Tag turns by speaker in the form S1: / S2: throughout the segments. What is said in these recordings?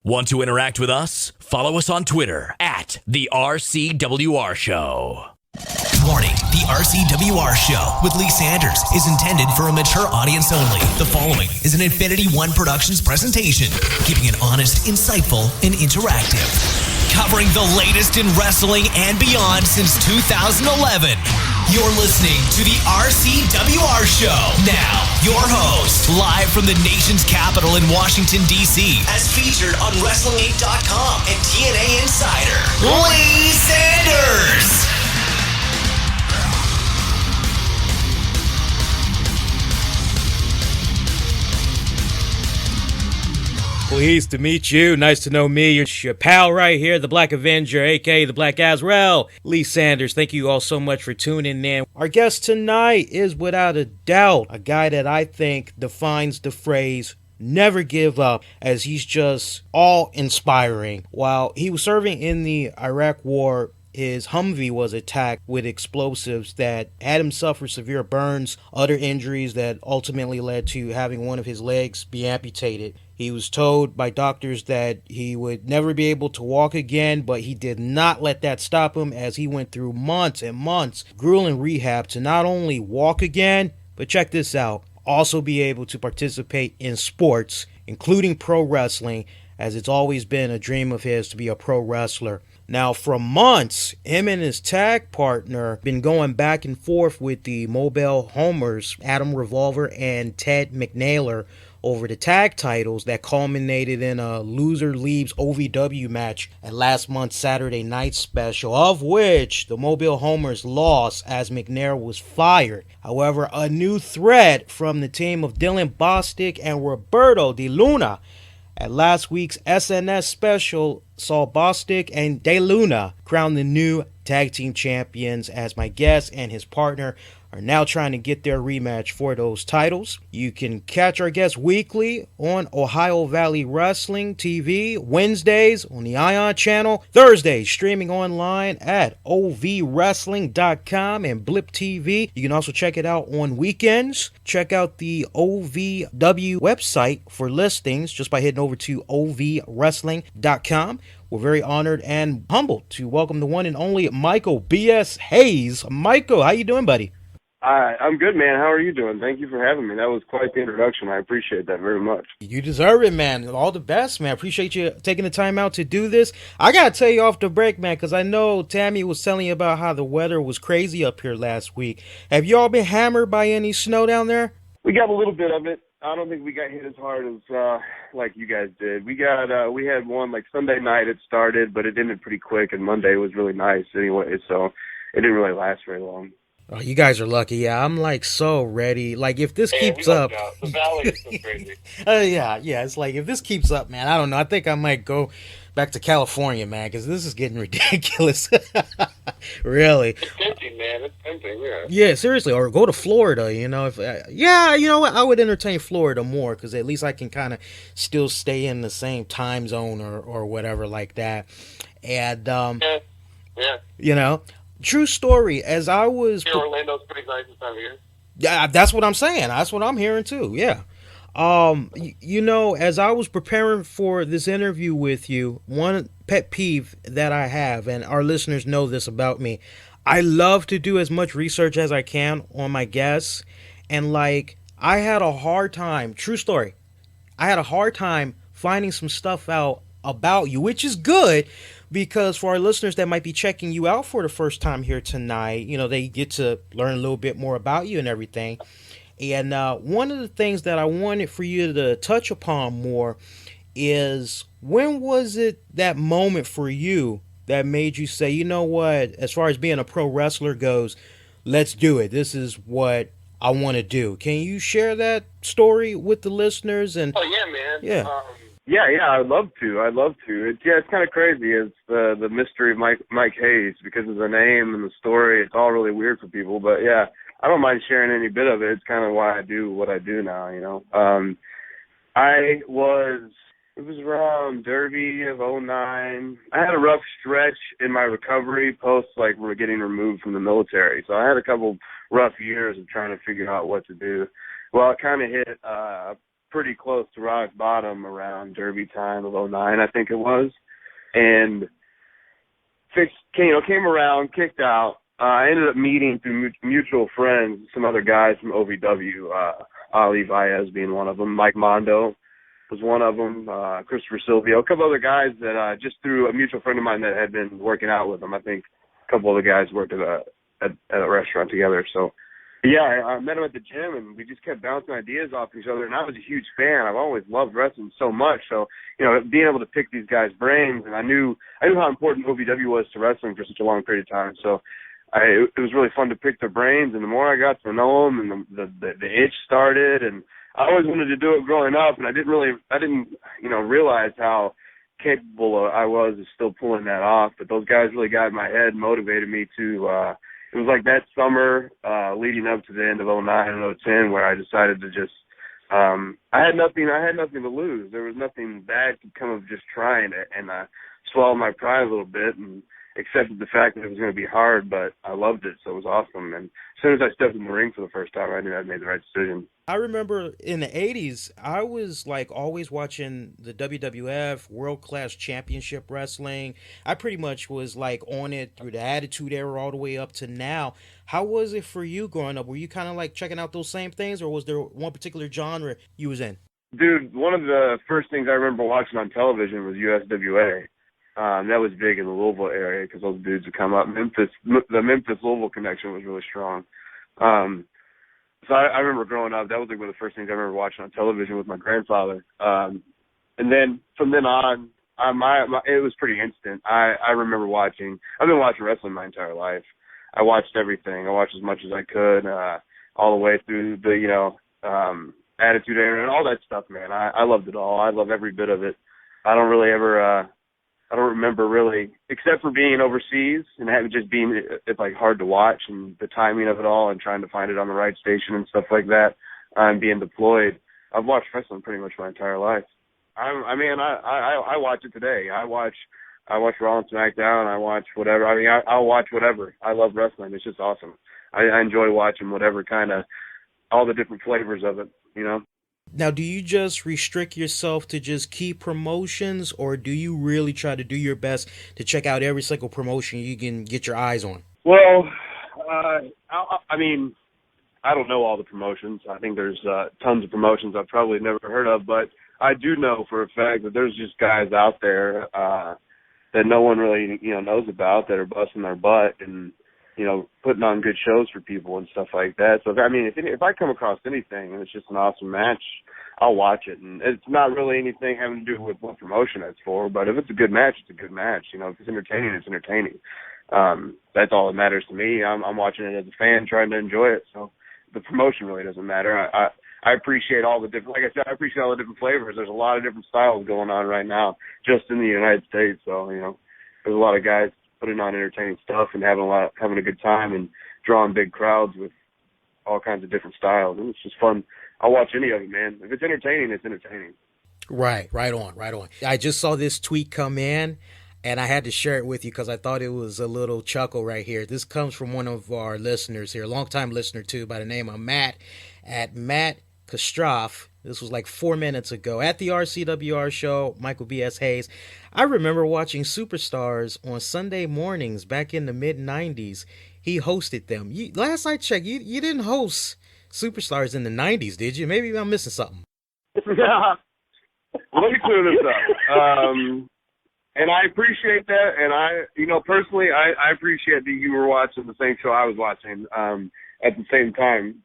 S1: Want to interact with us? Follow us on Twitter at the RCWR Show.
S2: Warning, the RCWR Show with Lee Sanders is intended for a mature audience only. The following is an Infinity One Productions presentation, keeping it honest, insightful, and interactive. Covering the latest in wrestling and beyond since 2011. You're listening to the RCWR Show. Now, your host, live from the nation's capital in Washington, D.C., as featured on Wrestling8.com and TNA Insider, Lee Sanders.
S3: Pleased to meet you. Nice to know me. You're your pal right here, the Black Avenger, a.k.a. the Black Azrael, Lee Sanders. Thank you all so much for tuning in. Our guest tonight is without a doubt a guy that I think defines the phrase never give up, as he's just awe-inspiring. While he was serving in the Iraq War, his Humvee was attacked with explosives that had him suffer severe burns, other injuries that ultimately led to having one of his legs be amputated. He was told by doctors that he would never be able to walk again, but he did not let that stop him, as he went through months and months grueling rehab to not only walk again, but check this out, also be able to participate in sports, including pro wrestling, as it's always been a dream of his to be a pro wrestler. Now, for months, him and his tag partner been going back and forth with the Mobile Homers, Adam Revolver and Ted McNaylor, over the tag titles that culminated in a loser leaves OVW match at last month's Saturday Night Special, of which the Mobile Homers lost as McNair was fired. However, a new threat from the team of Dylan Bostic and Roberto De Luna at last week's SNS special saw Bostic and De Luna crown the new tag team champions, as my guest and his partner are now trying to get their rematch for those titles. You can catch our guests weekly on Ohio Valley Wrestling TV, Wednesdays on the Ion channel, Thursdays streaming online at ovwrestling.com and Blip TV. You can also check it out on weekends. Check out the OVW website for listings just by heading over to ovwrestling.com. We're very honored and humbled to welcome the one and only Michael B.S. Hayes. Michael, how you doing, buddy?
S4: I'm good, man. How are you doing? Thank you for having me. That was quite the introduction. I appreciate that very much.
S3: You deserve it, man. All the best, man. Appreciate you taking the time out to do this. I got to tell you off the break, man, because I know Tammy was telling you about how the weather was crazy up here last week. Have you all been hammered by any snow down there?
S4: We got a little bit of it. I don't think we got hit as hard as like you guys did. We had one like Sunday night it started, but it ended pretty quick, and Monday was really nice anyway, so it didn't really last very long.
S3: Oh, you guys are lucky. Yeah, I'm like so ready. Like if this keeps up,
S4: the valley is so crazy.
S3: yeah. It's like if this keeps up, man. I don't know. I think I might go back to California, man, because this is getting ridiculous. Really.
S4: It's tempting, man. It's tempting. Yeah.
S3: Yeah, seriously. Or go to Florida. You know, you know what? I would entertain Florida more, because at least I can kind of still stay in the same time zone or whatever like that. And
S4: yeah.
S3: You know. True story, as I was...
S4: Orlando's pretty nice this time of year.
S3: Yeah, that's what I'm saying. That's what I'm hearing, too, yeah. You know, as I was preparing for this interview with you, one pet peeve that I have, and our listeners know this about me, I love to do as much research as I can on my guests, and, like, I had a hard time, true story, I had a hard time finding some stuff out about you, which is good, because for our listeners that might be checking you out for the first time here tonight, you know, they get to learn a little bit more about you and everything. And one of the things that I wanted for you to touch upon more is, when was it that moment for you that made you say, you know what, as far as being a pro wrestler goes, let's do it. This is what I want to do. Can you share that story with the listeners? And
S4: oh, yeah, man.
S3: Yeah.
S4: Yeah, I'd love to. It's kind of crazy. It's the mystery of Mike Hayes, because of the name and the story. It's all really weird for people, but yeah, I don't mind sharing any bit of it. It's kind of why I do what I do now, you know. It was around Derby of '09. I had a rough stretch in my recovery post, like, we're getting removed from the military. So I had a couple rough years of trying to figure out what to do. Well, it kind of hit pretty close to rock bottom around Derby time of '09, I think it was, and came around, kicked out. I ended up meeting through mutual friends some other guys from OVW, Ali Baez being one of them, Mike Mondo was one of them, Christopher Silvio, a couple other guys that just through a mutual friend of mine that had been working out with them. I think a couple other guys worked at a restaurant together. So, yeah, I met them at the gym, and we just kept bouncing ideas off each other, and I was a huge fan. I've always loved wrestling so much. So, being able to pick these guys' brains, and I knew how important OVW was to wrestling for such a long period of time. So, it was really fun to pick their brains, and the more I got to know them, and the itch started, and I always wanted to do it growing up, and I didn't realize how capable I was of still pulling that off. But those guys really got in my head and motivated me to. It was like that summer leading up to the end of '09 and '10 where I decided to just. I had nothing to lose. There was nothing bad could come of just trying it, and I swallowed my pride a little bit and accepted the fact that it was going to be hard, but I loved it, so it was awesome. And as soon as I stepped in the ring for the first time, I knew I'd made the right decision.
S3: I remember in the 80s, I was like always watching the WWF, World Class Championship Wrestling. I pretty much was like on it through the Attitude Era all the way up to now. How was it for you growing up? Were you kind of like checking out those same things, or was there one particular genre you was in?
S4: Dude, one of the first things I remember watching on television was USWA. That was big in the Louisville area because those dudes would come up. The Memphis-Louisville connection was really strong. So I remember growing up, that was like one of the first things I remember watching on television with my grandfather. And then from then on, it was pretty instant. I remember I've been watching wrestling my entire life. I watched everything. I watched as much as I could, all the way through the, Attitude Era and all that stuff, man. I loved it all. I love every bit of it. I don't remember really, except for being overseas and having just being it's like hard to watch and the timing of it all and trying to find it on the right station and stuff like that. And being deployed, I've watched wrestling pretty much my entire life. I watch it today. I watch Raw and SmackDown. I watch whatever. I'll watch whatever. I love wrestling. It's just awesome. I enjoy watching whatever kind of all the different flavors of it.
S3: Now, do you just restrict yourself to just key promotions, or do you really try to do your best to check out every single promotion you can get your eyes on?
S4: Well, I don't know all the promotions. I think there's tons of promotions I've probably never heard of, but I do know for a fact that there's just guys out there that no one really knows about that are busting their butt and putting on good shows for people and stuff like that. So, if I come across anything and it's just an awesome match, I'll watch it. And it's not really anything having to do with what promotion it's for, but if it's a good match, it's a good match. If it's entertaining, it's entertaining. That's all that matters to me. I'm watching it as a fan, trying to enjoy it. So the promotion really doesn't matter. I appreciate all the different, like I said, I appreciate all the different flavors. There's a lot of different styles going on right now just in the United States. So, there's a lot of guys putting on entertaining stuff and having a good time and drawing big crowds with all kinds of different styles. And it's just fun. I'll watch any of it, man. If it's entertaining, it's entertaining.
S3: Right on. I just saw this tweet come in, and I had to share it with you because I thought it was a little chuckle right here. This comes from one of our listeners here, a longtime listener too, by the name of Matt, at Matt Kostroff. This was like 4 minutes ago at the RCWR show, Michael B.S. Hayes. I remember watching Superstars on Sunday mornings back in the mid-'90s. He hosted them. Last I checked, you didn't host Superstars in the 90s, did you? Maybe I'm missing something.
S4: Yeah. Let me clear this up. And I appreciate that. And personally, I appreciate that you were watching the same show I was watching at the same time.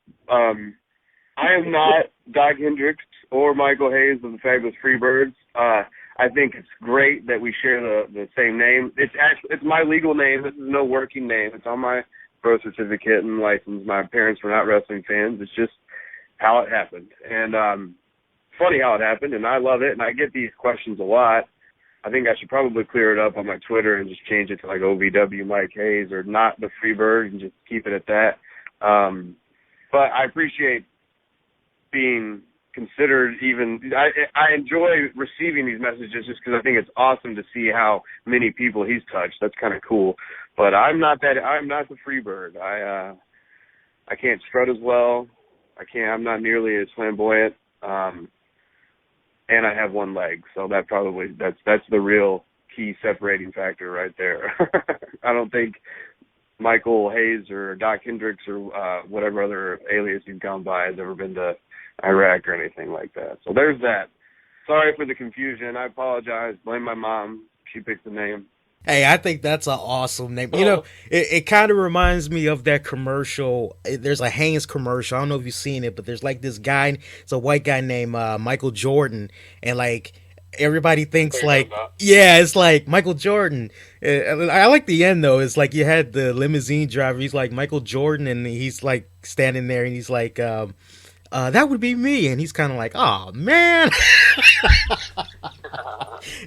S4: I am not Doc Hendricks or Michael Hayes of the Fabulous Freebirds. I think it's great that we share the same name. It's my legal name. This is no working name. It's on my birth certificate and license. My parents were not wrestling fans. It's just how it happened. And funny how it happened, and I love it, and I get these questions a lot. I think I should probably clear it up on my Twitter and just change it to like OVW Mike Hayes or not the Freebird and just keep it at that. But I appreciate being considered I enjoy receiving these messages just because I think it's awesome to see how many people he's touched. That's kind of cool. But I'm not the Freebird. I can't strut as well. I'm not nearly as flamboyant. and I have one leg. So that's the real key separating factor right there. I don't think Michael Hayes or Doc Hendricks or whatever other alias you've gone by has ever been to Iraq or anything like that. So there's that. Sorry for the confusion. I apologize. Blame my mom. She picked the name.
S3: Hey, I think that's an awesome name. You know, it kind of reminds me of that commercial. There's a Hanes commercial. I don't know if you've seen it, but there's like this guy. It's a white guy named Michael Jordan, and like everybody thinks like, yeah, it's like Michael Jordan. I like the end though. It's like you had the limousine driver. He's like Michael Jordan, and he's like standing there, and he's like, that would be me, and he's kind of like, oh man.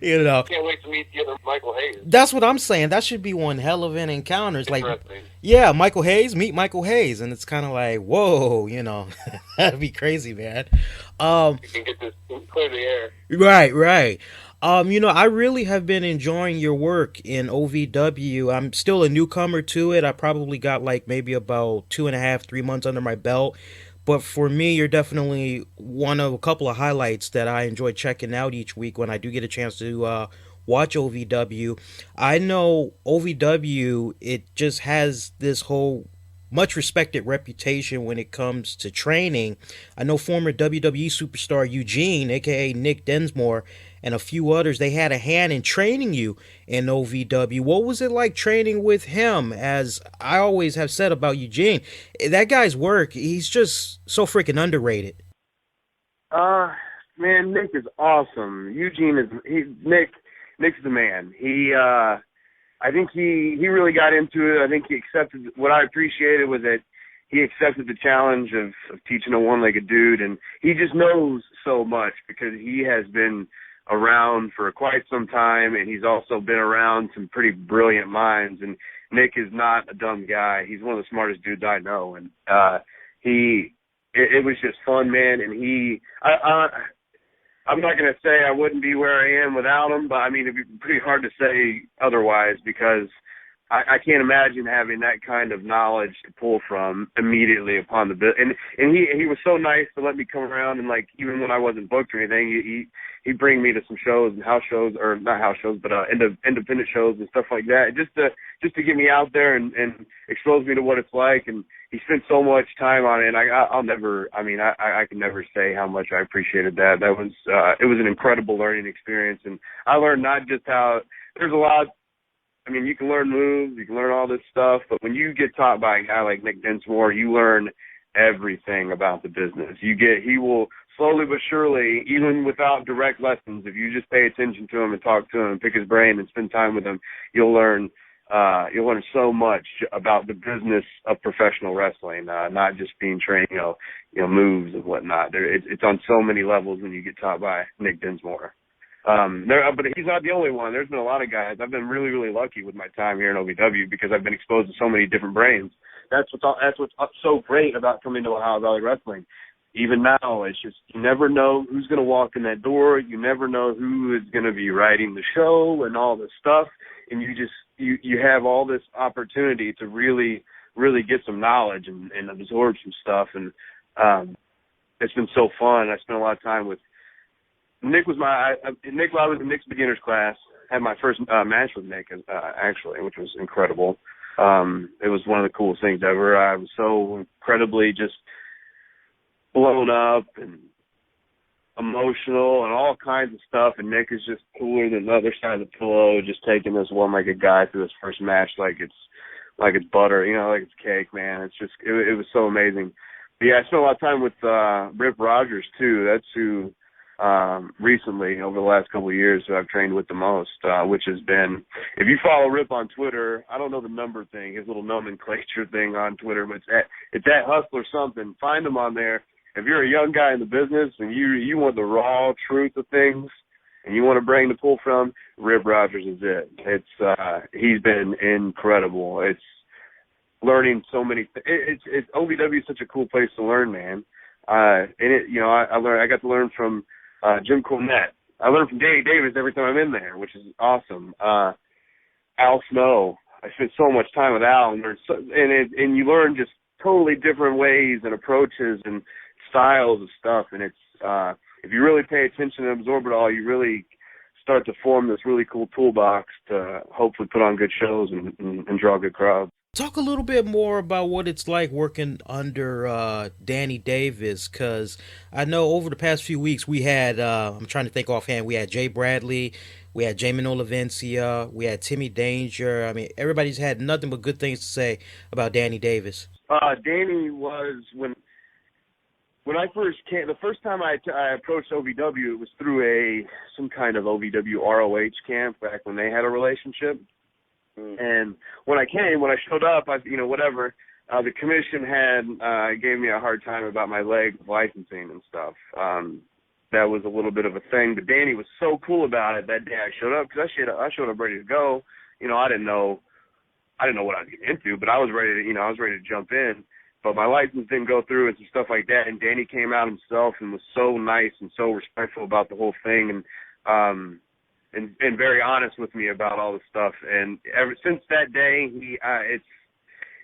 S3: You know,
S4: Can't wait to meet the other Michael Hayes.
S3: That's what I'm saying. That should be one hell of an encounter. It's like, yeah, Michael Hayes, meet Michael Hayes, and it's kind of like, whoa, you know, that'd be crazy, man.
S4: You can get this clear the air.
S3: Right. You know, I really have been enjoying your work in OVW. I'm still a newcomer to it. I probably got like maybe about 2.5, 3 months under my belt. But for me, you're definitely one of a couple of highlights that I enjoy checking out each week when I do get a chance to watch OVW. I know OVW, it just has this whole much respected reputation when it comes to training. I know former WWE superstar Eugene, aka Nick Densmore, and a few others, they had a hand in training you in OVW. What was it like training with him? As I always have said about Eugene, that guy's work, he's just so freaking underrated.
S4: Man, Nick is awesome. Nick's the man. I think he really got into it. I think he accepted, what I appreciated was that he accepted the challenge of teaching a one-legged dude, and he just knows so much because he has been around for quite some time, and he's also been around some pretty brilliant minds, and Nick is not a dumb guy. He's one of the smartest dudes I know, and it was just fun, man, and I'm not going to say I wouldn't be where I am without him, but I mean, it'd be pretty hard to say otherwise because I can't imagine having that kind of knowledge to pull from immediately upon the and he was so nice to let me come around, and like even when I wasn't booked or anything, he'd bring me to some shows and house shows, or not house shows, but independent shows and stuff like that, just to get me out there and expose me to what it's like. And he spent so much time on it, and I can never say how much I appreciated that. That was it was an incredible learning experience, and I learned not just how there's a lot. I mean, you can learn moves, you can learn all this stuff, but when you get taught by a guy like Nick Densmore, you learn everything about the business. He will slowly but surely, even without direct lessons, if you just pay attention to him and talk to him and pick his brain and spend time with him, you'll learn so much about the business of professional wrestling, not just being trained, moves and whatnot. It's on so many levels when you get taught by Nick Densmore. But he's not the only one. There's been a lot of guys. I've been really, really lucky with my time here in OVW because I've been exposed to so many different brains. That's what's so great about coming to Ohio Valley Wrestling. Even now, it's just you never know who's going to walk in that door. You never know who is going to be writing the show and all this stuff. And you have all this opportunity to really, really get some knowledge and absorb some stuff. And it's been so fun. I spent a lot of time with Nick. I was in Nick's beginners class. Had my first match with Nick, actually, which was incredible. It was one of the coolest things ever. I was so incredibly just blown up and emotional and all kinds of stuff. And Nick is just cooler than the other side of the pillow, just taking this one-legged guy through his first match like it's butter, like it's cake, man. It's just it was so amazing. But yeah, I spent a lot of time with Rip Rogers too. That's who recently, over the last couple of years, who I've trained with the most, which has been, if you follow Rip on Twitter, I don't know the number thing, his little nomenclature thing on Twitter, but it's at Hustler something. Find him on there. If you're a young guy in the business and you want the raw truth of things and you want to bring the pull from, Rip Rogers is it. He's been incredible. It's learning so many things. OVW is such a cool place to learn, man. I got to learn from Jim Cornette. I learn from Danny Davis every time I'm in there, which is awesome. Al Snow. I spent so much time with Al, and you learn just totally different ways and approaches and styles of stuff, and it's if you really pay attention and absorb it all, you really start to form this really cool toolbox to hopefully put on good shows and draw good crowds.
S3: Talk a little bit more about what it's like working under Danny Davis, because I know over the past few weeks we had, I'm trying to think offhand, we had Jay Bradley, we had Jamie Olivencia, we had Timmy Danger. I mean, everybody's had nothing but good things to say about Danny Davis.
S4: Danny was, when I first came, the first time I approached OVW, it was through some kind of OVW ROH camp back when they had a relationship. And when I showed up, the commission gave me a hard time about my leg licensing and stuff. That was a little bit of a thing, but Danny was so cool about it that day I showed up, because I showed up ready to go. I didn't know what I was getting into, but I was ready to jump in. But my license didn't go through and some stuff like that. And Danny came out himself and was so nice and so respectful about the whole thing, and very honest with me about all the stuff. And ever since that day,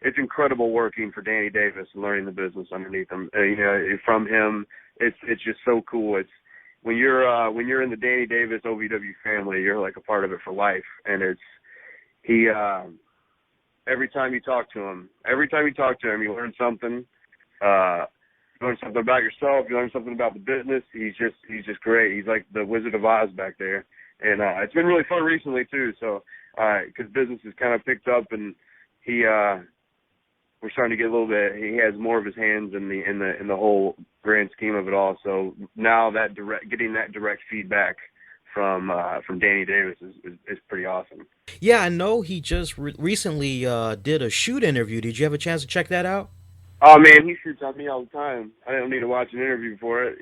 S4: it's incredible working for Danny Davis and learning the business underneath him. From him, it's just so cool. It's when you're in the Danny Davis OVW family, you're like a part of it for life. And every time you talk to him, you learn something. You learn something about yourself. You learn something about the business. He's just great. He's like the Wizard of Oz back there. And it's been really fun recently too. So because business has kind of picked up, and we're starting to get a little bit. He has more of his hands in the whole grand scheme of it all. So now getting that direct feedback from Danny Davis is pretty awesome.
S3: Yeah, I know he just recently did a shoot interview. Did you have a chance to check that out?
S4: Oh man, he shoots on me all the time. I don't need to watch an interview for it.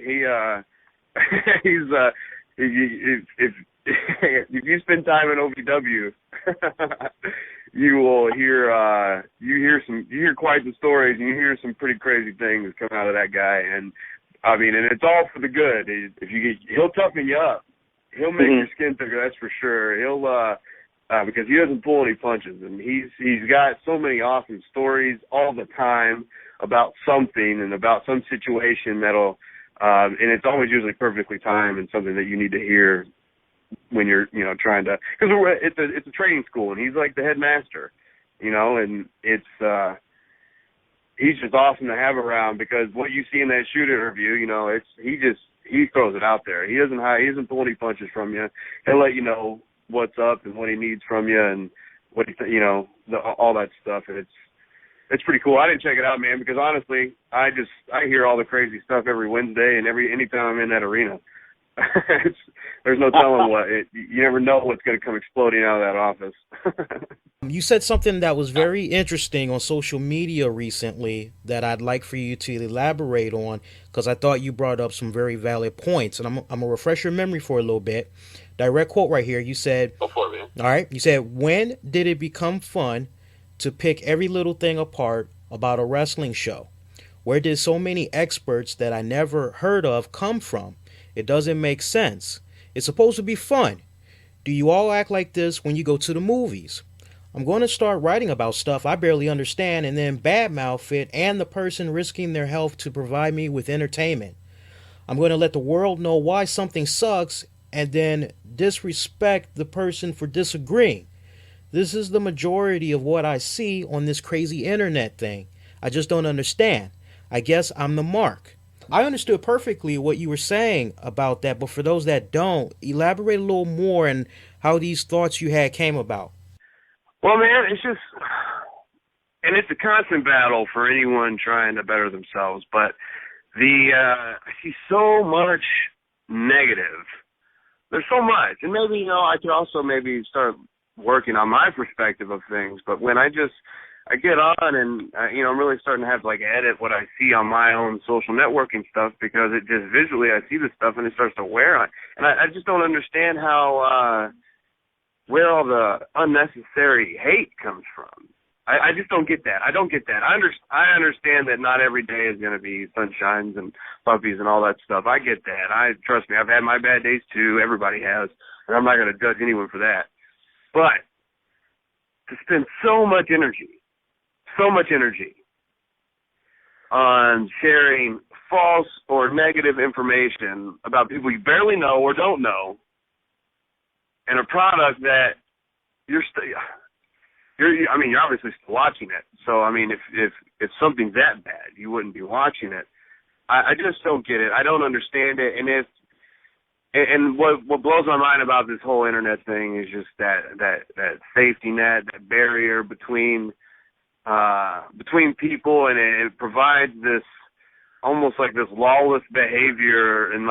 S4: If you spend time in OVW, you will hear quite the stories, and you hear some pretty crazy things come out of that guy. And I mean, and it's all for the good. He'll toughen you up. He'll make your skin thicker, that's for sure. He'll because he doesn't pull any punches, and he's got so many awesome stories all the time about something and about some situation that'll and it's always usually perfectly timed and something that you need to hear when you're trying to, because it's a training school, and he's like the headmaster, and it's he's just awesome to have around, because what you see in that shoot interview, he throws it out there. He doesn't pull any punches from you. He'll let you know what's up and what he needs from you, and what all that stuff. And it's pretty cool. I didn't check it out, man, because honestly, I hear all the crazy stuff every Wednesday and anytime I'm in that arena. There's no telling you never know what's going to come exploding out of that office.
S3: You said something that was very interesting on social media recently that I'd like for you to elaborate on, because I thought you brought up some very valid points, and I'm going to refresh your memory for a little bit. Direct quote right here. You said,
S4: "Go for it, man."
S3: All right. You said, "When did it become fun to pick every little thing apart about a wrestling show? Where did so many experts that I never heard of come from? It doesn't make sense. It's supposed to be fun. Do you all act like this when you go to the movies? I'm going to start writing about stuff I barely understand and then badmouth it and the person risking their health to provide me with entertainment. I'm going to let the world know why something sucks and then disrespect the person for disagreeing. This is the majority of what I see on this crazy internet thing. I just don't understand. I guess I'm the mark." I understood perfectly what you were saying about that, but for those that don't, elaborate a little more on how these thoughts you had came about.
S4: Well, man, it's a constant battle for anyone trying to better themselves, but I see so much negative. There's so much, and maybe, I could also maybe start working on my perspective of things, but when I get on and, I'm really starting to have to, edit what I see on my own social networking stuff, because it just visually, I see this stuff and it starts to wear on. And I just don't understand where all the unnecessary hate comes from. I just don't get that. I don't get that. I understand that not every day is going to be sunshines and puppies and all that stuff. I get that. Trust me, I've had my bad days too. Everybody has. And I'm not going to judge anyone for that. But to spend so much energy on sharing false or negative information about people you barely know or don't know, and a product that you're obviously still watching it. So, I mean, if something's that bad, you wouldn't be watching it. I just don't get it. I don't understand it. And what blows my mind about this whole internet thing is just that safety net, that barrier between people, and it provides this almost like this lawless behavior and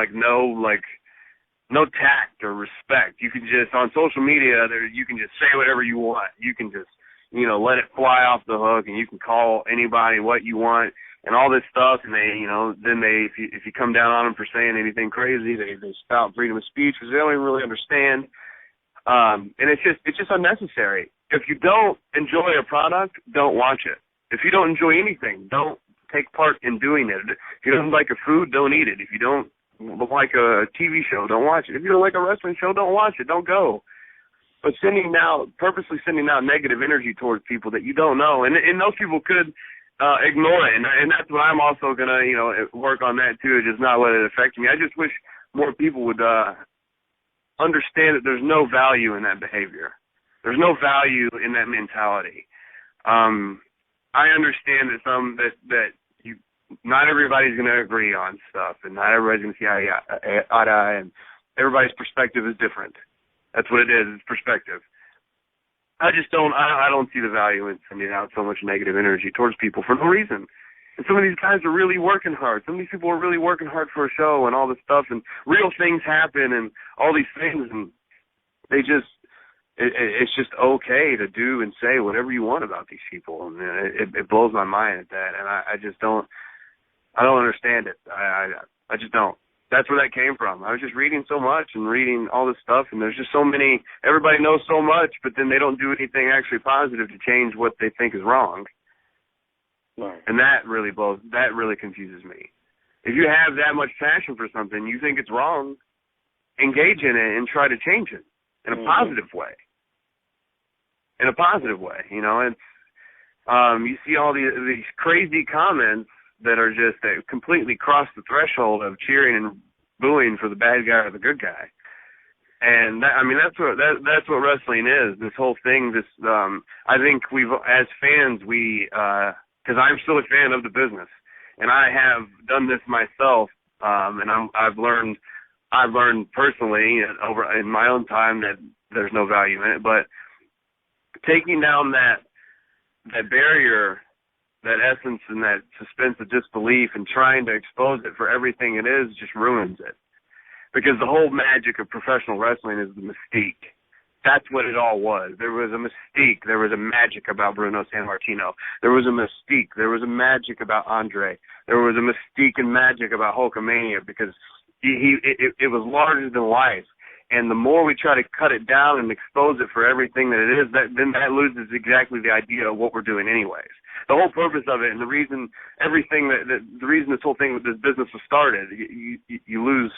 S4: no tact or respect. You can just, on social media, you can just say whatever you want. You can just, let it fly off the hook, and you can call anybody what you want and all this stuff. And if you come down on them for saying anything crazy, they spout freedom of speech because they don't even really understand. And it's just unnecessary. If you don't enjoy a product, don't watch it. If you don't enjoy anything, don't take part in doing it. If you don't like a food, don't eat it. If you don't like a TV show, don't watch it. If you don't like a wrestling show, don't watch it. Don't go. But purposely sending out negative energy towards people that you don't know, and those people could ignore it, and that's what I'm also gonna work on that too, just not let it affect me. I just wish more people would understand that there's no value in that behavior. There's no value in that mentality. I understand that not everybody's going to agree on stuff, and not everybody's going to see eye to eye, and everybody's perspective is different. That's what it is. It's perspective. I don't see the value in sending out so much negative energy towards people for no reason. And some of these guys are really working hard. Some of these people are really working hard for a show and all this stuff, and real things happen and all these things, and it's just okay to do and say whatever you want about these people, and it blows my mind at that, and I don't understand it. I just don't. That's where that came from. I was just reading so much and reading all this stuff, and there's just so many. Everybody knows so much, but then they don't do anything actually positive to change what they think is wrong. Right. And that really confuses me. If you have that much passion for something, you think it's wrong, engage in it and try to change it in a positive way. In a positive way, and you see all these crazy comments that are just that completely cross the threshold of cheering and booing for the bad guy or the good guy. And that's what wrestling is. This whole thing. I think as fans, because I'm still a fan of the business, and I have done this myself, and I've learned personally over in my own time that there's no value in it, but taking down that barrier, that essence, and that suspense of disbelief, and trying to expose it for everything it is just ruins it. Because the whole magic of professional wrestling is the mystique. That's what it all was. There was a mystique. There was a magic about Bruno Sammartino. There was a mystique. There was a magic about Andre. There was a mystique and magic about Hulkamania, because it was larger than life. And the more we try to cut it down and expose it for everything that it is, then that loses exactly the idea of what we're doing anyways. The whole purpose of it, and the reason the reason this whole thing with this business was started, you lose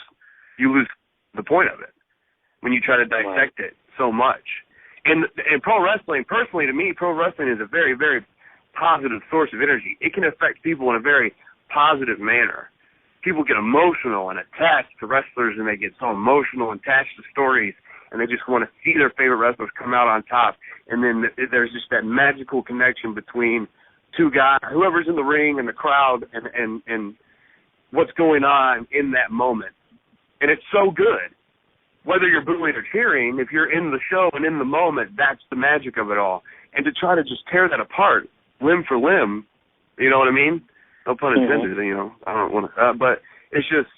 S4: the point of it when you try to dissect it so much. And pro wrestling, personally to me, pro wrestling is a very, very positive source of energy. It can affect people in a very positive manner. People get emotional and attached to wrestlers, and they get so emotional and attached to stories, and they just want to see their favorite wrestlers come out on top. And then there's just that magical connection between two guys, whoever's in the ring and the crowd, and what's going on in that moment. And it's so good. Whether you're booing or cheering, if you're in the show and in the moment, that's the magic of it all. And to try to just tear that apart, limb for limb, you know what I mean? No pun intended, I don't want to, but it's just,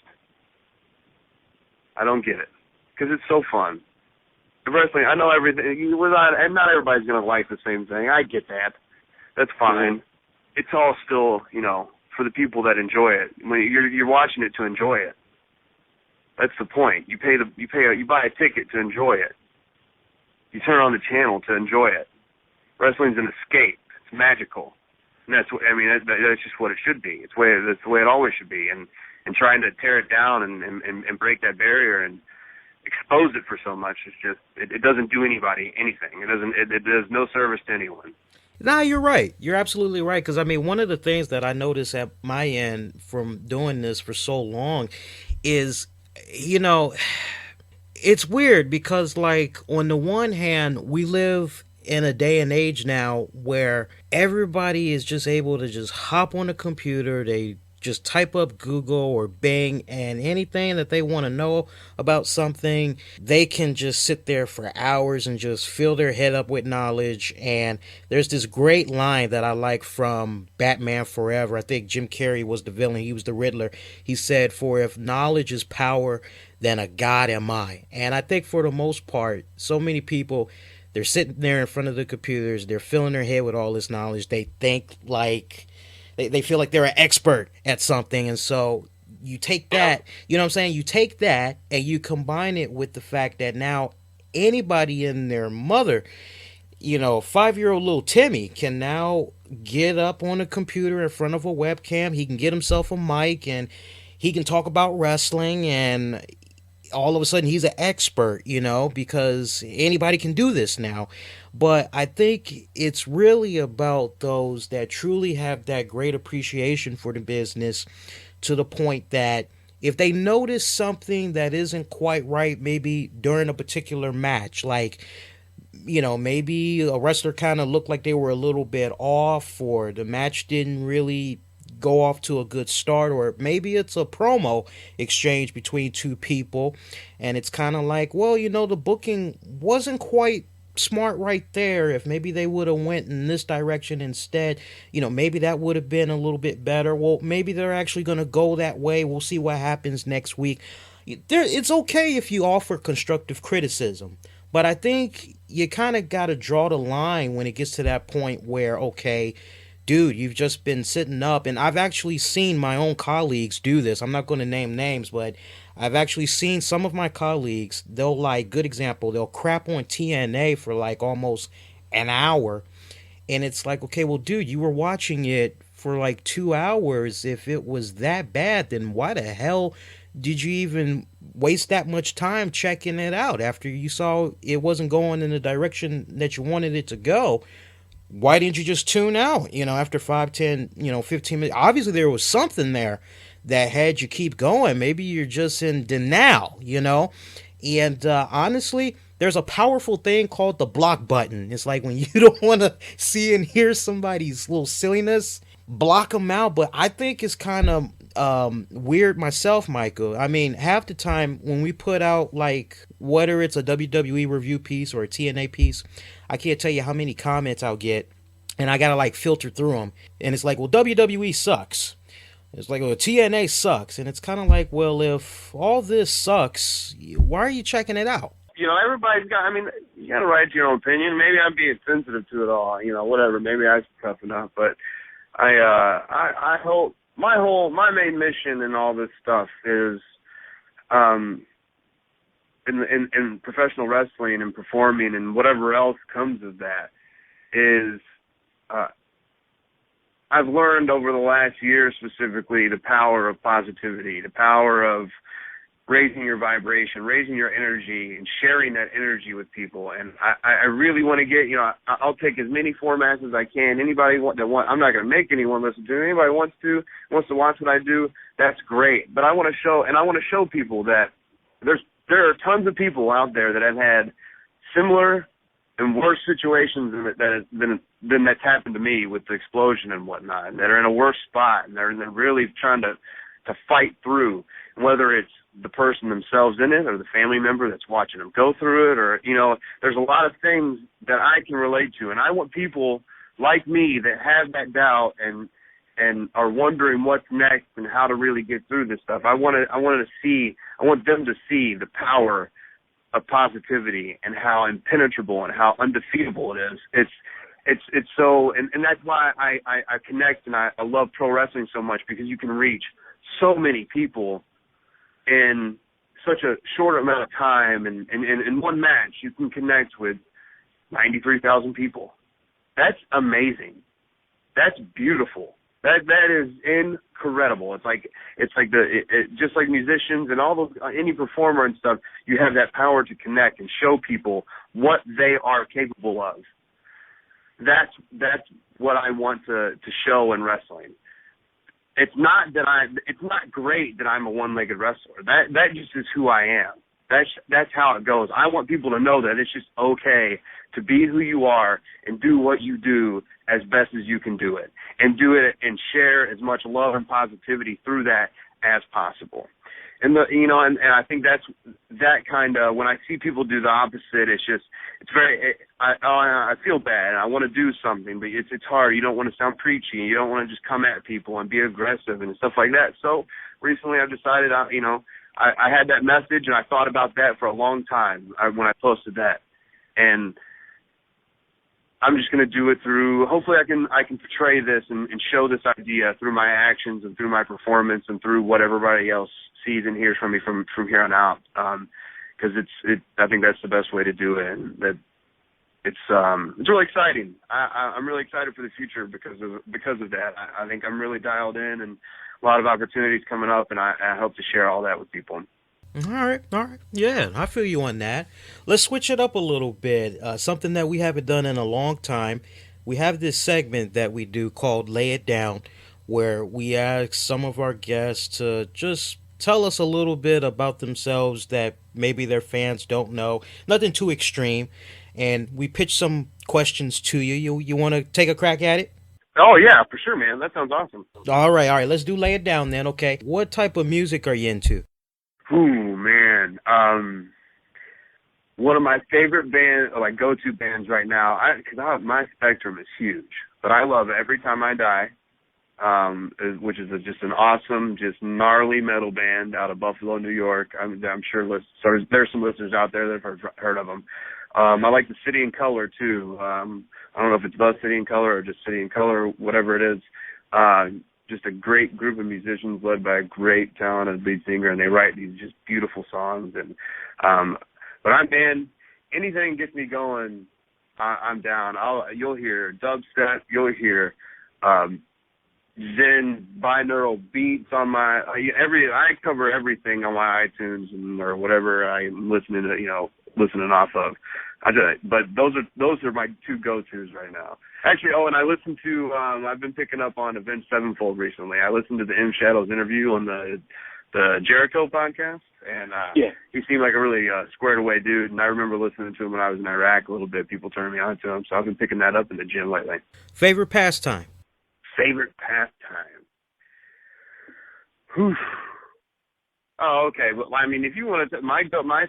S4: I don't get it, because it's so fun. The wrestling, I know everything, and not everybody's going to like the same thing. I get that. That's fine. It's all still, for the people that enjoy it. When you're watching it to enjoy it. That's the point. You buy a ticket to enjoy it. You turn on the channel to enjoy it. Wrestling's an escape. It's magical. And that's just what it should be. That's the way it always should be. And trying to tear it down and break that barrier and expose it for so much is just, it doesn't do anybody anything. It does no service to anyone.
S3: Nah, you're right. You're absolutely right. Because, I mean, one of the things that I notice at my end from doing this for so long is, you know, it's weird because, like, on the one hand, we live in a day and age now where everybody is just able to just hop on a computer. They just type up Google or Bing, and anything that they want to know about something, they can just sit there for hours and just fill their head up with knowledge. And there's this great line that I like from Batman Forever. I think Jim Carrey was the villain, he was the Riddler. He said, "For if knowledge is power, then a god am I." And I think for the most part, so many people, they're sitting there in front of the computers, they're filling their head with all this knowledge. They think like they feel like they're an expert at something. And so you take that, you know what I'm saying? You take that and you combine it with the fact that now anybody and their mother, 5-year-old little Timmy can now get up on a computer in front of a webcam. He can get himself a mic and he can talk about wrestling, and all of a sudden he's an expert, because anybody can do this now. But I think it's really about those that truly have that great appreciation for the business, to the point that if they notice something that isn't quite right, maybe during a particular match, like, maybe a wrestler kind of looked like they were a little bit off, or the match didn't really go off to a good start, or maybe it's a promo exchange between two people and it's kind of like, well, the booking wasn't quite smart right there. If maybe they would have went in this direction instead, maybe that would have been a little bit better. Well, maybe they're actually going to go that way. We'll see what happens next week. It's okay if you offer constructive criticism, but I think you kind of got to draw the line when it gets to that point where, okay, dude, you've just been sitting up. And I've actually seen my own colleagues do this. I'm not going to name names, but I've actually seen some of my colleagues, they'll, like, good example, they'll crap on TNA for like almost an hour. And it's like, okay, well, dude, you were watching it for like 2 hours. If it was that bad, then why the hell did you even waste that much time checking it out after you saw it wasn't going in the direction that you wanted it to go? Why didn't you just tune out, after 5, 10, 15 minutes? Obviously, there was something there that had you keep going. Maybe you're just in denial, And honestly, there's a powerful thing called the block button. It's like when you don't want to see and hear somebody's little silliness, block them out. But I think it's kind of weird myself, Michael. I mean, half the time when we put out, like, whether it's a WWE review piece or a TNA piece, I can't tell you how many comments I'll get, and I gotta, like, filter through them. And it's like, well, WWE sucks. It's like, well, TNA sucks. And it's kind of like, well, if all this sucks, why are you checking it out?
S4: Everybody's got, you got to write your own opinion. Maybe I'm being sensitive to it all, whatever. Maybe I should toughen up. But I hope my main mission in all this stuff is, in professional wrestling and performing and whatever else comes of that, is I've learned over the last year specifically the power of positivity, the power of raising your vibration, raising your energy, and sharing that energy with people. And I really want to get, I'll take as many formats as I can. Anybody I'm not going to make anyone listen to it. Anybody wants to watch what I do, that's great. But I want to show people that there are tons of people out there that have had similar and worse situations than that's happened to me with the explosion and whatnot, and that are in a worse spot, and they're really trying to fight through, whether it's the person themselves in it or the family member that's watching them go through it, or, there's a lot of things that I can relate to. And I want people like me that have that doubt and are wondering what's next and how to really get through this stuff. I want them to see the power of positivity and how impenetrable and how undefeatable it is. It's so, and that's why I connect and I love pro wrestling so much, because you can reach so many people in such a short amount of time, and in one match you can connect with 93,000 people. That's amazing. That's beautiful. That is incredible. It's like just like musicians and all those, any performer and stuff, you have that power to connect and show people what they are capable of. that's what I want to show in wrestling. It's not great that I'm a one-legged wrestler. That just is who I am. That's how it goes. I want people to know that it's just okay to be who you are and do what you do as best as you can do it, and do it and share as much love and positivity through that as possible. And I think that's that kind of, when I see people do the opposite, I feel bad. I want to do something, but it's hard. You don't want to sound preachy. You don't want to just come at people and be aggressive and stuff like that. So recently I've decided, I had that message, and I thought about that for a long time when I posted that. And I'm just going to do it through, hopefully I can portray this and show this idea through my actions and through my performance and through what everybody else sees and hears from me from here on out. Because I think that's the best way to do it. And that it's really exciting. I'm really excited for the future because of that. I think I'm really dialed in, and a lot of opportunities coming up, and I hope to share all that with people.
S3: All right. Yeah, I feel you on that. Let's switch it up a little bit. Something that we haven't done in a long time. We have this segment that we do called Lay It Down, where we ask some of our guests to just tell us a little bit about themselves that maybe their fans don't know. Nothing too extreme. And we pitch some questions to you. You want to take a crack at it?
S4: Oh, yeah, for sure, man. That sounds awesome.
S3: All right. Let's do Lay It Down then, okay? What type of music are you into?
S4: Ooh, man. One of my favorite bands, like go-to bands right now, because my spectrum is huge, but I love Every Time I Die, which is just an awesome, just gnarly metal band out of Buffalo, New York. I'm sure there's some listeners out there that have heard of them. I like the City in Color, too. I don't know if it's The City in Color or just City in Color, whatever it is. Just a great group of musicians led by a great talented lead singer, and they write these just beautiful songs. And but anything gets me going, I'm down. You'll hear dubstep, you'll hear Zen binaural beats on my I cover everything on my iTunes or whatever I'm listening off of. But those are my two go-tos right now. Actually, and I listened to I've been picking up on Avenged Sevenfold recently. I listened to the M Shadow's interview on the Jericho podcast, and he seemed like a really squared away dude. And I remember listening to him when I was in Iraq a little bit. People turned me on to him, so I've been picking that up in the gym lately.
S3: Favorite pastime?
S4: Whew. Oh, okay. Well, I mean, if you want to, my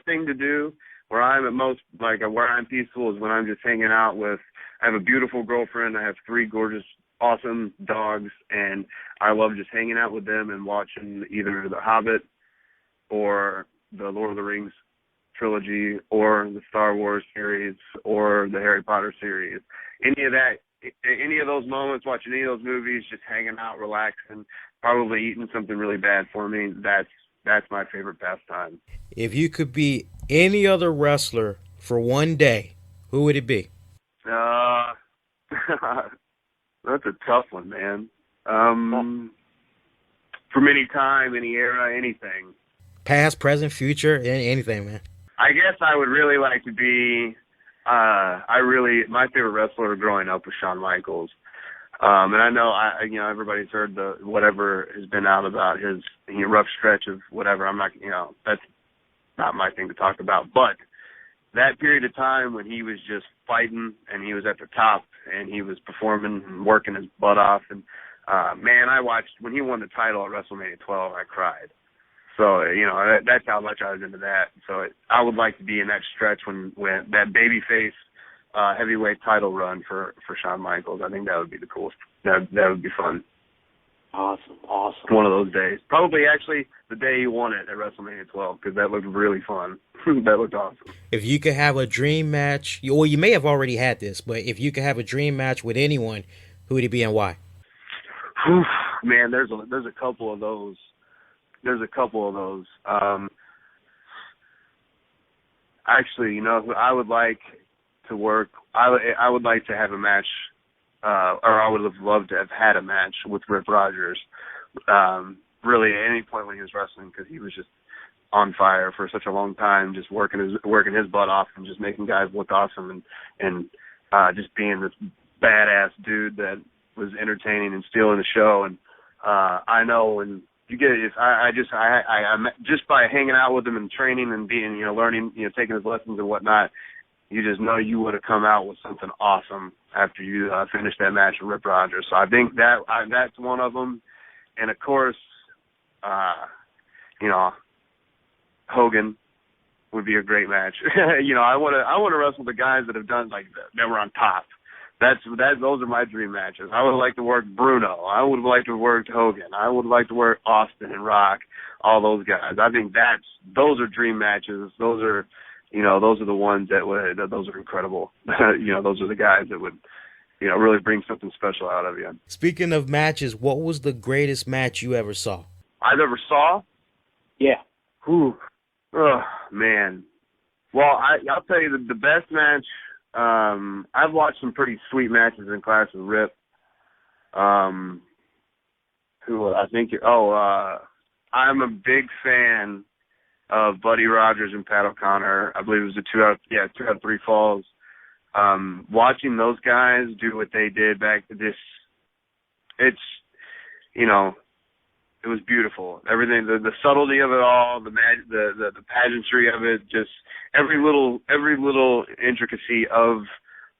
S4: thing to do where I'm at most, where I'm peaceful, is when I'm just hanging out with. I have a beautiful girlfriend. I have 3 gorgeous, awesome dogs, and I love just hanging out with them and watching either The Hobbit or the Lord of the Rings trilogy or the Star Wars series or the Harry Potter series. Any of those moments, watching any of those movies, just hanging out, relaxing, probably eating something really bad for me. That's my favorite pastime.
S3: If you could be any other wrestler for one day, who would it be?
S4: That's a tough one, man. From any time, any era, anything.
S3: Past, present, future, anything, man.
S4: I guess I would really like to be, my favorite wrestler growing up was Shawn Michaels. And I know, everybody's heard whatever has been out about his rough stretch of whatever. I'm not, that's not my thing to talk about. But that period of time when he was just fighting and he was at the top and he was performing and working his butt off. And, man, I watched when he won the title at WrestleMania 12, I cried. So, that's how much I was into that. So I would like to be in that stretch when that babyface heavyweight title run for Shawn Michaels. I think that would be the coolest. That would be fun.
S5: Awesome.
S4: One of those days. Probably actually the day he won it at WrestleMania 12, because that looked really fun. That looked awesome.
S3: If you could have a dream match, you may have already had this, but if you could have a dream match with anyone, who would it be and why?
S4: Man, there's a couple of those. Actually, I would like to work. I would like to have a match, or I would have loved to have had a match with Rip Rogers. Really, at any point when he was wrestling, because he was just on fire for such a long time, just working his butt off and just making guys look awesome and just being this badass dude that was entertaining and stealing the show. And I know when you get it, I just by hanging out with him and training and being, learning, taking his lessons and whatnot, you just know you would have come out with something awesome after you finished that match with Rip Rogers. So I think that's one of them. And of course, Hogan would be a great match. I want to wrestle the guys that have done that were on top. Those are my dream matches. I would like to work Bruno. I would like to work Hogan. I would like to work Austin and Rock. All those guys. I think those are dream matches. Those are the ones those are incredible. Those are the guys that would, really bring something special out of you.
S3: Speaking of matches, what was the greatest match you ever saw?
S4: I've ever saw?
S5: Yeah.
S4: Whew. Oh, man. Well, I'll tell you the best match. I've watched some pretty sweet matches in class with Rip. I'm a big fan of Buddy Rogers and Pat O'Connor. I believe it was the 2 out of 3 falls. Watching those guys do what they did back to this, it was beautiful. Everything, the subtlety of it all, the pageantry of it, just every little intricacy of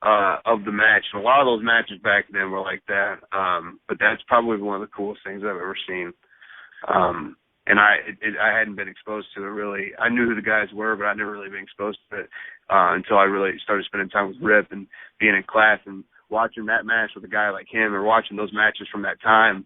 S4: the match. And a lot of those matches back then were like that. But that's probably one of the coolest things I've ever seen. And I hadn't been exposed to it really. I knew who the guys were, but I'd never really been exposed to it until I really started spending time with Rip and being in class and watching that match with a guy like him, or watching those matches from that time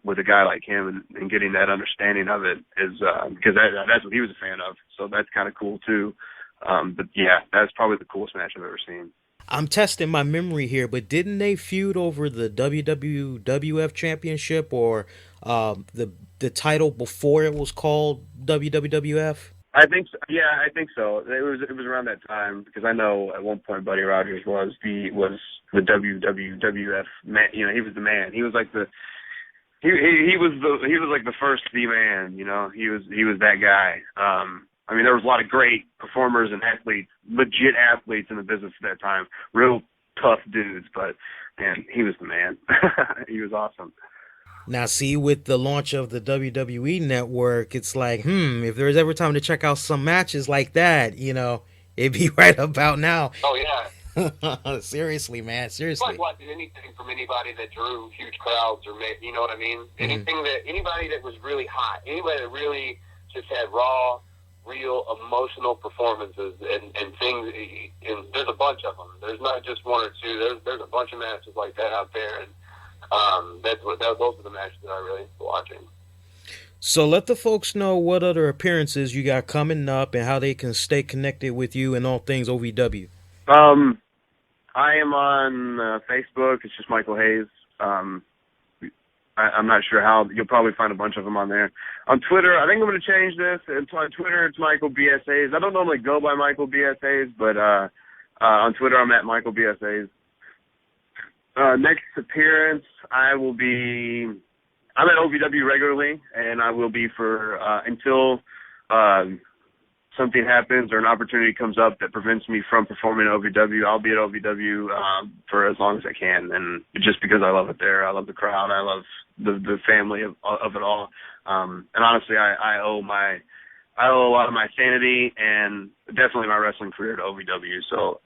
S4: with a guy like him, and getting that understanding of it is because that's what he was a fan of. So that's kind of cool too. But yeah, that's probably the coolest match I've ever seen.
S3: I'm testing my memory here, but didn't they feud over the WWF Championship or the title before it was called WWF?
S4: I think so. Yeah, I think so. It was around that time, because I know at one point Buddy Rogers was the WWF man. He was the man. He was like he was like the first the man. He was that guy. There was a lot of great performers and athletes, legit athletes in the business at that time, real tough dudes, but man, he was the man. He was awesome.
S3: Now, see, with the launch of the WWE Network, it's like, if there's ever time to check out some matches like that, it'd be right about now.
S5: Oh, yeah.
S3: Seriously, man, seriously.
S5: It's like watching anything from anybody that drew huge crowds, or you know what I mean? Mm-hmm. Anybody that was really hot, anybody that really just had raw, real emotional performances and things, and there's a bunch of them. There's not just one or two. There's a bunch of matches like that out there, and those are the matches that I really enjoy watching.
S3: So let the folks know what other appearances you got coming up and how they can stay connected with you and all things OVW.
S4: I am on Facebook. It's just Michael Hayes. I'm not sure how. You'll probably find a bunch of them on there. On Twitter, I think I'm going to change this. On Twitter, it's Michael BS Hayes. I don't normally go by Michael BS Hayes, but on Twitter, I'm at Michael BS Hayes. Next appearance, I'm at OVW regularly, and I will be for until something happens or an opportunity comes up that prevents me from performing at OVW. I'll be at OVW for as long as I can, and just because I love it there. I love the crowd. I love the family of it all. And honestly, I owe a lot of my sanity and definitely my wrestling career to OVW. So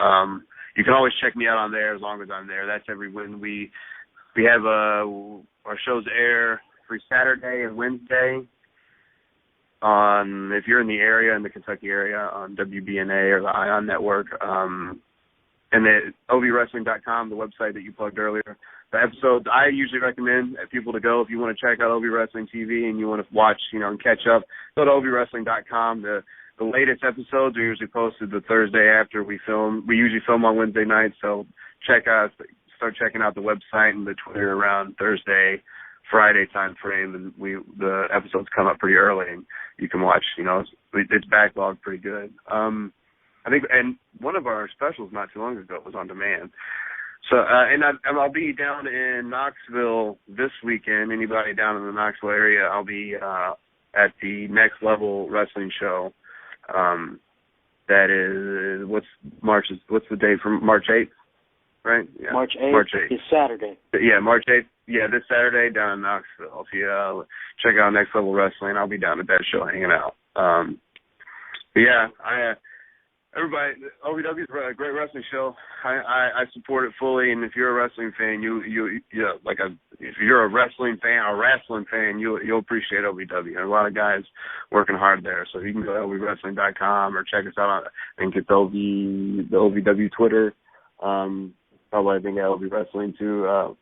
S4: you can always check me out on there as long as I'm there. That's when we have our shows air every Saturday and Wednesday on, if you're in the area, in the Kentucky area, on WBNA or the ION Network, and at ovwrestling.com, the website that you plugged earlier. The episodes, I usually recommend people to go if you want to check out OV Wrestling TV and you want to watch, and catch up. Go to ovwrestling.com. The latest episodes are usually posted the Thursday after we film. We usually film on Wednesday nights, so start checking out the website and the Twitter around Thursday, Friday time frame, and the episodes come up pretty early, and you can watch. It's backlogged pretty good. I think, and one of our specials not too long ago was on demand. So, and I'll be down in Knoxville this weekend. Anybody down in the Knoxville area, I'll be at the Next Level Wrestling Show. That is what's the date from March 8th right? Yeah.
S6: March 8th.
S4: March 8th.
S6: Is Saturday.
S4: Yeah, March 8th. Yeah, this Saturday down in Knoxville. If you check out Next Level Wrestling, I'll be down at that show hanging out. But yeah, everybody, OVW is a great wrestling show. I support it fully, and if you're a wrestling fan, if you're a wrestling fan, you'll appreciate OVW. There are a lot of guys working hard there, so you can go to OVWrestling.com or check us out and get the OVW Twitter. Probably I think LV Wrestling too.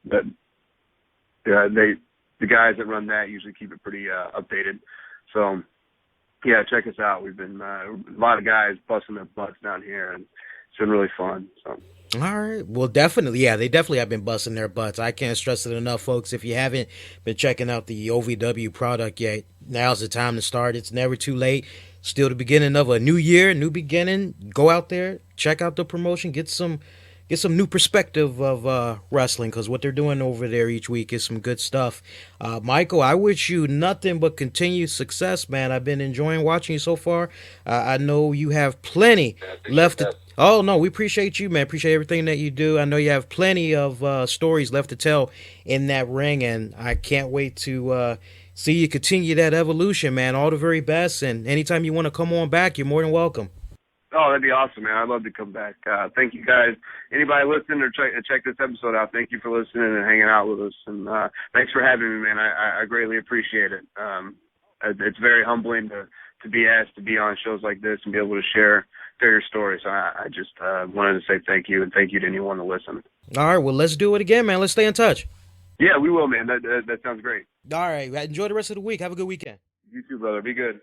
S4: The guys that run that usually keep it pretty updated. So yeah, check us out. We've been a lot of guys busting their butts down here, and it's been really fun. So.
S3: All right. Well, definitely. Yeah, they definitely have been busting their butts. I can't stress it enough, folks. If you haven't been checking out the OVW product yet, now's the time to start. It's never too late. Still the beginning of a new year, new beginning. Go out there, check out the promotion, get some new perspective of wrestling, because what they're doing over there each week is some good stuff. Michael, I wish you nothing but continued success, man. I've been enjoying watching you so far. I know you have plenty left to... Oh, no, we appreciate you, man. Appreciate everything that you do. I know you have plenty of stories left to tell in that ring, and I can't wait to see you continue that evolution, man. All the very best, and anytime you want to come on back, you're more than welcome.
S4: Oh, that'd be awesome, man. I'd love to come back. Thank you, guys. Anybody listening or check this episode out, thank you for listening and hanging out with us. And thanks for having me, man. I greatly appreciate it. It's very humbling to be asked to be on shows like this and be able to share your story. So I just wanted to say thank you, and thank you to anyone to listen.
S3: All right, well, let's do it again, man. Let's stay in touch.
S4: Yeah, we will, man. That sounds great.
S3: All right, enjoy the rest of the week. Have a good weekend.
S4: You too, brother. Be good.